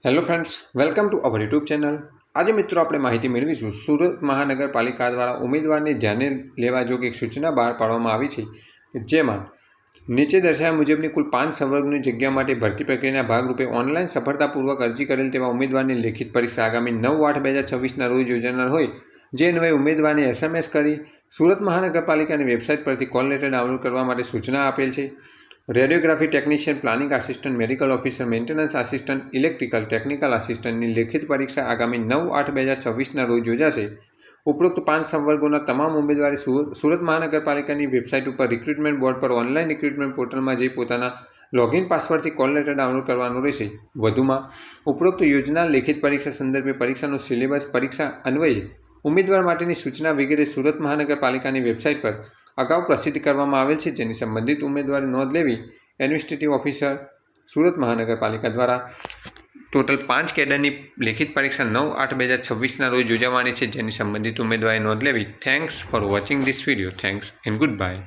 Hello friends, welcome to our YouTube channel. આજે મિત્રો આપણે માહિતી મેળવીશું સુરત મહાનગરપાલિકા દ્વારા ઉમેદવારને ધ્યાને લેવા જોગ એક સૂચના બહાર પાડવામાં આવી છે, જેમાં નીચે દર્શાવ્યા મુજબની કુલ 5 સંવર્ગની જગ્યા માટે ભરતી પ્રક્રિયાના ભાગરૂપે ઓનલાઈન સફળતાપૂર્વક અરજી કરેલ તેવા ઉમેદવારની લેખિત પરીક્ષા આગામી 9/8/2026ના રોજ યોજાનાર હોય, જે અન્વયે ઉમેદવારને SMS કરી સુરત મહાનગરપાલિકાની વેબસાઇટ પરથી કોલ લેટર ડાઉનલોડ કરવા માટે સૂચના આપેલ છે. Radiography technician, planning assistant, medical officer, maintenance assistant, electrical, technical આસિસ્ટન્ટની લેખિત પરીક્ષા આગામી 9/8/2026ના રોજ યોજાશે. ઉપરોક્ત 5 સંવર્ગોના તમામ ઉમેદવારે સુરત મહાનગરપાલિકાની વેબસાઇટ ઉપર રિક્રુટમેન્ટ બોર્ડ પર ઓનલાઈન રિક્રુટમેન્ટ પોર્ટલમાં જઈ પોતાના લોગિન પાસવર્ડથી કોલ લેટર ડાઉનલોડ કરવાનું રહેશે. વધુમાં ઉપરોક્ત યોજના લેખિત પરીક્ષા સંદર્ભે પરીક્ષાનો સિલેબસ, પરીક્ષા અન્વયે ઉમેદવાર માટેની સૂચના વગેરે સુરત મહાનગરપાલિકાની વેબસાઇટ પર અગાઉ પ્રસિદ્ધ કરવામાં આવેલ છે, જેની સંબંધિત ઉમેદવારે નોંધ લેવી. એડમિનિસ્ટ્રેટિવ ઓફિસર, સુરત મહાનગરપાલિકા દ્વારા ટોટલ 5 કેડરની લેખિત પરીક્ષા 9/8/2026ના રોજ યોજાવાની છે, જેની સંબંધિત ઉમેદવારે નોંધ લેવી. Thanks for watching this video. Thanks and good bye.